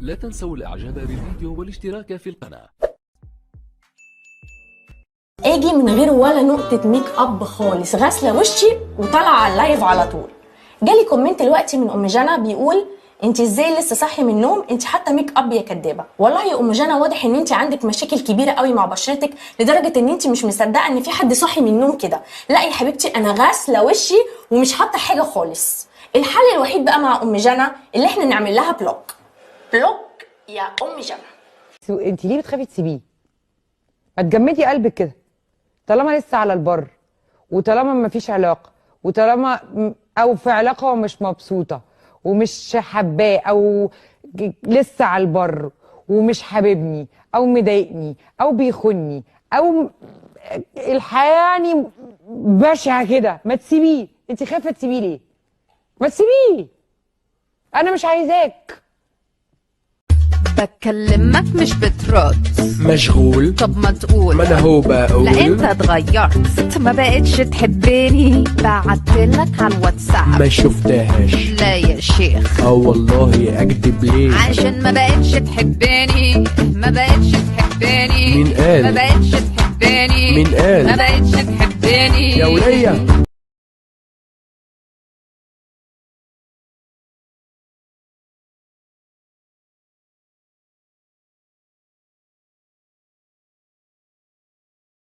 لا تنسوا الاعجاب بالفيديو والاشتراك في القناة. اجي من غير ولا نقطة ميك اب خالص، غاسلة وشي وطالعة على اللايف على طول. جالي كومنت دلوقتي من ام جنى بيقول انت ازاي لسه صاحيه من النوم، انت حتى ميك اب يا كدابه. والله يا ام جنى واضح ان انت عندك مشاكل كبيره قوي مع بشرتك لدرجه ان انت مش مصدقه ان في حد صاحي من النوم كده. لا يا حبيبتي، انا غاسله وشي ومش حاطه حاجه خالص. الحل الوحيد بقى مع ام جنى اللي احنا نعمل لها بلوك. بلوك يا ام جنى. انت ليه بتخافي تسيبيه؟ ما تجمدي قلبك كده طالما لسه على البر، وطالما ما فيش علاقه، وطالما او في علاقه ومش مبسوطه ومش حباه، او لسه على البر ومش حاببني او مضايقني او بيخوني او الحياه يعني بشعه كده، ما تسيبيه. انت خايفه تسيبيه ليه؟ ما تسيبيه، انا مش عايزاك. بكلمك مش بترد، مشغول. طب ما تقول. ما انا هو بقول. لا انت اتغيرت، ما بقتش تحبني، بعتلك على الواتساب ما شفتهاش. لا يا شيخ والله اكدب ليه؟ عشان ما بقتش تحبني، ما بقتش تحبني. مين قال؟ ما بقتش تحبني. مين قال؟ ما بقتش تحبني يا ولية.